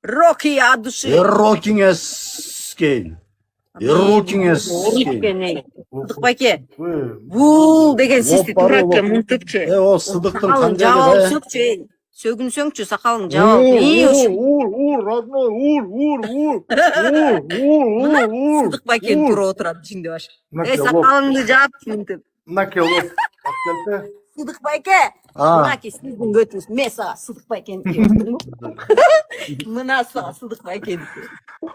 Rocky от души. Рокингескен. Рокингескен. Сыдық байке. Бұл деген сесті туракка мұнтыпчы. О, сыдықтың Сақалың қандай жауап да? сөкчі. Сөгінсөңчі сақалың жауап. Родной, Мына сыдық байкен тұра отырады ішінде баш. Сақалыңды жауап мұнтып. Накелов. Сыдық байке. Мына ке сіздің көтіңіз. Мен саға сыдық байкен. Мына саға сыдық байкен.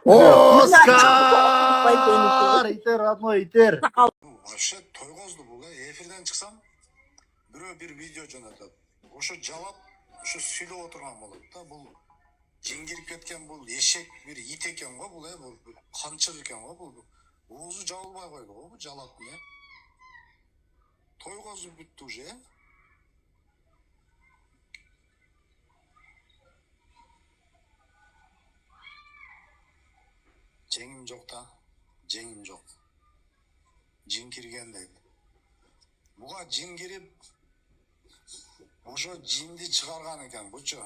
Оскар! Итер, родной, итер. Вообще тойғозды бұл, эфирден шықсам, бір видео жөнатады. Ошо жалап, ошо сүйлеп отырған болады да, бұл жеңгеріп кеткен бұл ешек бір ит екен ғой, бұл қаншық екен ғой, бұл оғызы жабылмай қойды ғой, бұл жалатын, тойғозды бүтті уже, жеңім жоқ та, жеңім жоқ. Жин кирген дейді. Бұға жин кіріп, ошо жинді шығарған екен, бұчы.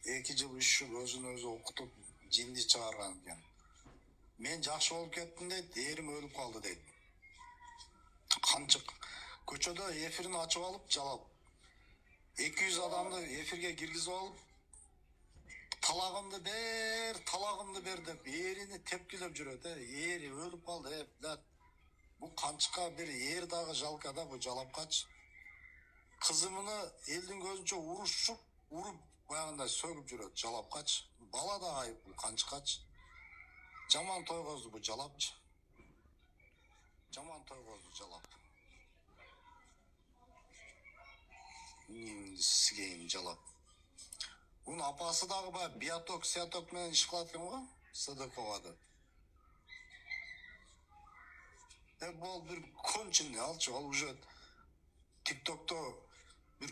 2 жыл, 3 жыл өзін өзі оқытып, жинді шығарған екен. Мен жақшы болып кеттім дейді, ерім өліп қалды дейді. Қаншық. Көчөдө эфирін açып алып, жалап. 200 адамды эфирге киргизип алып, талағымды бер деп, еріні тепкілеп жүреді, ері өліп қалды, Бұл қаншыққа бір ер дағы жалқада бұл жалапқач. Қызымыны елдің көзінше ұрып баяғында сөгіп жүреді жалапқач. Бала да айып бұл қаншықач. Жаман тойғозды бұл жалапчы. Жаман тойғозды жалап. Сігейін жалап. Бұның апасы дағы ба биоток, сиаток менен іш қылатын ғой? Сыдықова деп. Бұл бір конченный алчы, ол уже тиктокто бір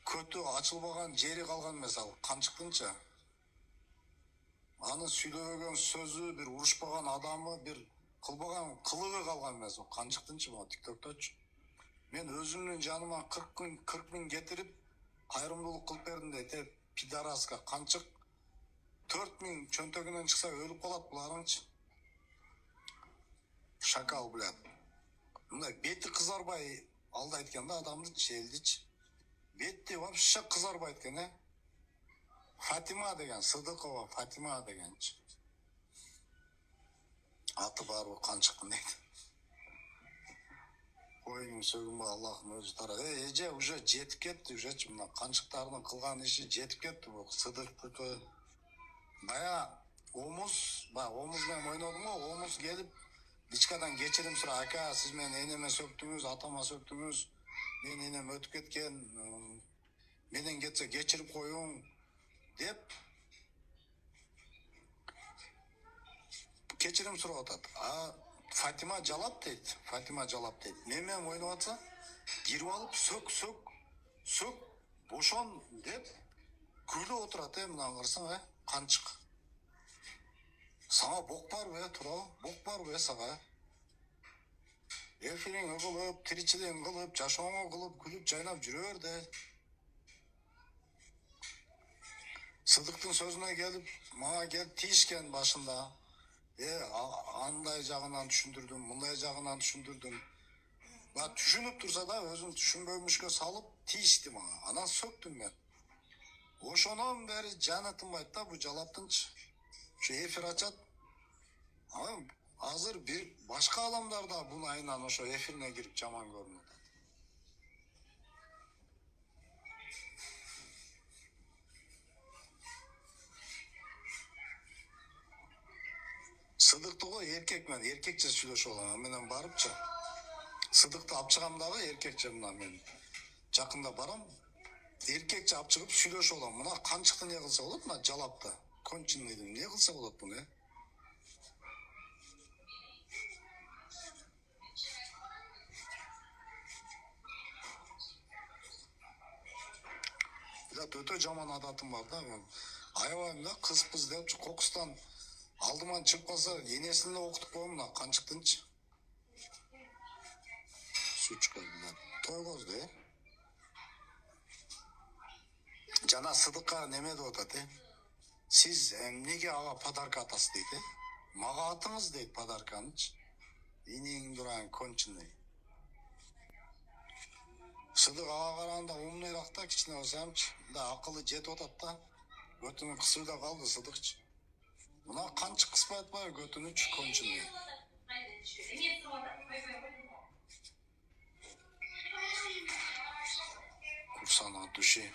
көті açılбаған жері қалған mesela, қаншықтынша. Аны сүйлеген сөзі, бір ұрышпаған адамы, бір қылбаған қылығы қалған mesela, қаншықтынша бұл тиктокточы. Мен өзімнің жаныма 40 мың кетіріп, қайырымдылық қылып бердім дейді, пидараска қаншық 4 мың чөнтөгінен шықса өліп қалады бұларыңчы. Шакал, блядь. Мына беті қызарбай алды айтқан да адамды челдіч. Бетте вообще қызарбай айтқан, Фатима деген, Сыдықова Фатима деген. Аты бар бұл қаншықтың дейді. Ойының сөгін ба Аллахым өзі тара. Еже уже жетіп кетті, уже мына қаншықтардың қылған іші жетіп кетті бұл Сыдықтықы. Бая омызмен ойнадым ғой, омыз келіп Дичкадан кечирим сұра, ака, сіз мен енеме сөктіңіз, атама сөктіңіз, мен енем өтіп кеткен, менен кетсе кечирip қойың, деп кечирим сұрап атады. Фатима жалап дейді. Менмен ойнап атса, кирип алып, сөк, бошон, деп, күліп отырады, мына қырсың, қаншық. Саңа боқ бар бе, тұра, боқ бар бе саға. Эфирин қылып, тиричилин қылып, жашоңы қылып, күліп, жайнап жүрер де. Сыдықтың сөзіне келіп, маға келіп тиішкен башында. Андай жағынан түшіндірдім, мұндай жағынан түшіндірдім. Түшініп тұрса да, өзін түшінбөмішке салып, тиішті маға. Анан сөктім мен. Ошонан бәрі жаны тынбайды да, бұл жалаптыншы. Şu efir açat. Ama hazır bir başka alamlarda bunu aynen o şu efirine girip caman görünüyor. Sıdık'ta o erkekçe söyleşi olan. Menen barıpça. Sıdık'ta apçıgamdağı erkekçe bundan ben. Жақында барам. Erkekçe apçıgıp söyleşi olan. Buna kan çıktı ne kılsa olur mu? Calapta. Konçinliydim. Ne kılsa olur bu ne? Öte жаман адатым бар да. Аябайым да кыз деп кокустан алдыман чыгып калса энесине окутуп коем мына канчыктынчы. Сучка тойгозду Жана Сыдыкка неме деп атат Siz nega ağa подарка атасыз дейді? Маға атыңыз дейді подарканыч. Инең дуран конченый. Сыдық аға қарағанда умныйрақ та, кішкене болсамчы. Да ақылы жетіп отат та. Götünü kısıda kaldı Sıdıkçı. Buna kançı kısma etmeye götünü konçunluyor. Kursana duşi.